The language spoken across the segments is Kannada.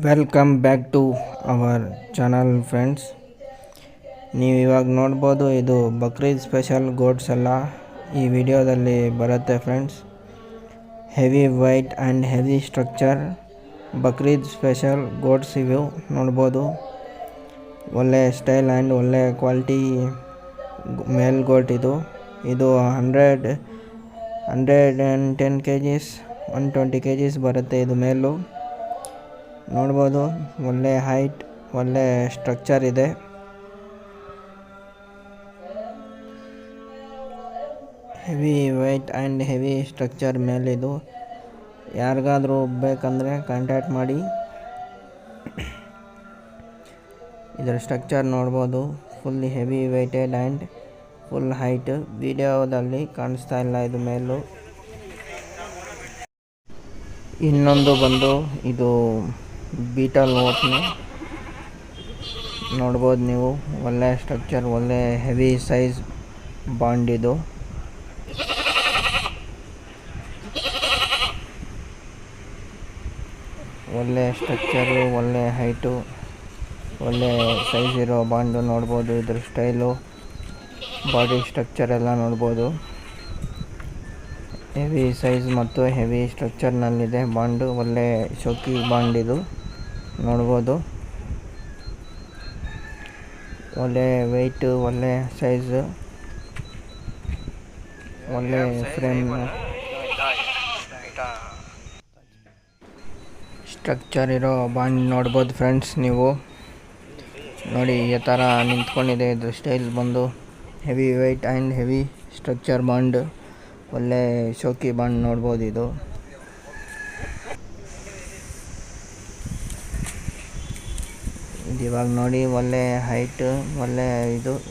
Welcome back to our channel friends. ನೀವು ಇವಾಗ ನೋಡ್ಬೋದು, ಇದು ಬಕ್ರೀದ್ ಸ್ಪೆಷಲ್ ಗೋಟ್ಸ್ ಎಲ್ಲ ಈ ವಿಡಿಯೋದಲ್ಲಿ ಬರುತ್ತೆ friends. Heavy white and heavy structure Bakrid special goats ಇವು ನೋಡ್ಬೋದು. ಒಳ್ಳೆ ಸ್ಟೈಲ್ ಆ್ಯಂಡ್ ಒಳ್ಳೆ ಕ್ವಾಲಿಟಿ ಮೇಲ್ ಗೋಟ್ ಇದು 110 kgs 120 kgs ಬರುತ್ತೆ. ಇದು ಮೇಲು ನೋಡ್ಬೋದು. ಒಳ್ಳೆ ಹೈಟ್, ಒಳ್ಳೆ ಸ್ಟ್ರಕ್ಚರ್ ಇದೆ. Heavy weight and heavy structure ಮೇಲಿದು. ಯಾರಿಗಾದರೂ ಬೇಕಂದರೆ ಕಾಂಟ್ಯಾಕ್ಟ್ ಮಾಡಿ. ಇದರ ಸ್ಟ್ರಕ್ಚರ್ ನೋಡ್ಬೋದು. Full heavy weighted and full height. ವಿಡಿಯೋದಲ್ಲಿ ಕಾಣಿಸ್ತಾ ಇಲ್ಲ ಇದು ಮೇಲು. ಇನ್ನೊಂದು ಬಂದು ಇದು ಬೀಟಲ್ ಓಟ್ನು ನೋಡ್ಬೋದು ನೀವು. ಒಳ್ಳೆ ಸ್ಟ್ರಕ್ಚರ್, ಒಳ್ಳೆ ಹೆವಿ ಸೈಜ್ ಬಾಂಡ್ ಇದು. ಒಳ್ಳೆ ಸ್ಟ್ರಕ್ಚರು, ಒಳ್ಳೆ ಹೈಟು, ಒಳ್ಳೆ ಸೈಜ್ ಇರೋ ಬಾಂಡು ನೋಡ್ಬೋದು. ಇದ್ರ ಸ್ಟೈಲು, ಬಾಡಿ ಸ್ಟ್ರಕ್ಚರ್ ಎಲ್ಲ ನೋಡ್ಬೋದು. ಹೆವಿ ಸೈಜ್ ಮತ್ತು ಹೆವಿ ಸ್ಟ್ರಕ್ಚರ್ನಲ್ಲಿದೆ ಬಾಂಡು. ಒಳ್ಳೆ ಶೋಕಿ ಬಾಂಡ್ ಇದು ನೋಡ್ಬೋದು. ಒಳ್ಳೆ ವೆಯ್ಟು, ಒಳ್ಳೆ ಸೈಜು, ಒಳ್ಳೆ ಫ್ರೇಮ್ ಸ್ಟ್ರಕ್ಚರ್ ಇರೋ ಬಾಂಡ್ ನೋಡ್ಬೋದು ಫ್ರೆಂಡ್ಸ್. ನೀವು ನೋಡಿ ಈ ಥರ ನಿಂತ್ಕೊಂಡಿದೆ. ಇದು ಸ್ಟೈಲ್ ಬಂದು heavy weight and heavy structure bond, ಒಳ್ಳೆ ಶೋಕಿ ಬಾಂಡ್ ನೋಡ್ಬೋದು. ಇದು ಇವಾಗ ನೋಡಿ ಒಳ್ಳೆ ಹೈಟ್, ಒಳ್ಳೆ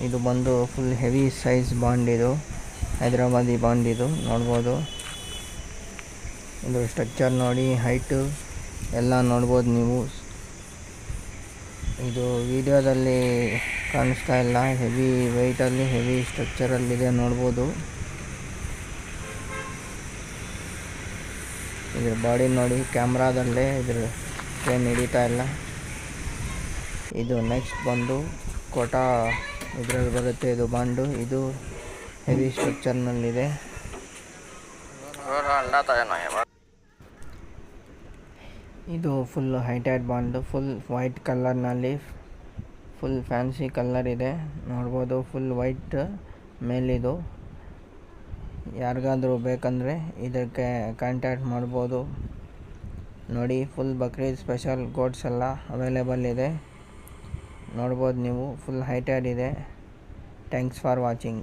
ಇದು ಬಂದು ಫುಲ್ ಹೆವಿ ಸೈಜ್ ಬಾಂಡ್. ಇದು ಹೈದ್ರಾಬಾದಿ ಬಾಂಡ್ ಇದು ನೋಡ್ಬೋದು. ಇದು ಸ್ಟ್ರಕ್ಚರ್ ನೋಡಿ, ಹೈಟು ಎಲ್ಲ ನೋಡ್ಬೋದು ನೀವು. ಇದು ವಿಡಿಯೋದಲ್ಲಿ ಕಾಣಿಸ್ತಾ ಇಲ್ಲ. ಹೆವಿ ವೆಯ್ಟಲ್ಲಿ ಹೆವಿ ಸ್ಟ್ರಕ್ಚರಲ್ಲಿದೆ ನೋಡ್ಬೋದು. ಇದ್ರ ಬಾಡಿ ನೋಡಿ, ಕ್ಯಾಮ್ರಾದಲ್ಲೇ ಇದ್ರ ಫ್ರೇಮ್ ಹಿಡಿತಾ ಇಲ್ಲ. ಇದು ನೆಕ್ಸ್ಟ್ ಬಂದು ಕೋಟಾ ಇದರಲ್ಲಿ ಬರುತ್ತೆ ಇದು ಬಾಂಡು. ಇದು ಹೆವಿ ಸ್ಟ್ರಕ್ಚರ್ನಲ್ಲಿದೆ. ಇದು ಫುಲ್ ಹೈಟೆಡ್ ಬಾಂಡು, ಫುಲ್ ವೈಟ್ ಕಲರ್ನಲ್ಲಿ, ಫುಲ್ ಫ್ಯಾನ್ಸಿ ಕಲರ್ ಇದೆ ನೋಡ್ಬೋದು. ಫುಲ್ ವೈಟ್ ಮೇಲಿದು. ಯಾರಿಗಾದರೂ ಬೇಕಂದರೆ ಇದಕ್ಕೆ ಕಾಂಟ್ಯಾಕ್ಟ್ ಮಾಡ್ಬೋದು. ನೋಡಿ, ಫುಲ್ ಬಕ್ರೀದ್ ಸ್ಪೆಷಲ್ ಗೋಟ್ಸ್ ಎಲ್ಲ ಅವೈಲೇಬಲ್ ಇದೆ ನೋಡ್ಬೋದು ನೀವು. ಫುಲ್ ಹೈಟೆಡ್ ಇದೆ. Thanks for watching.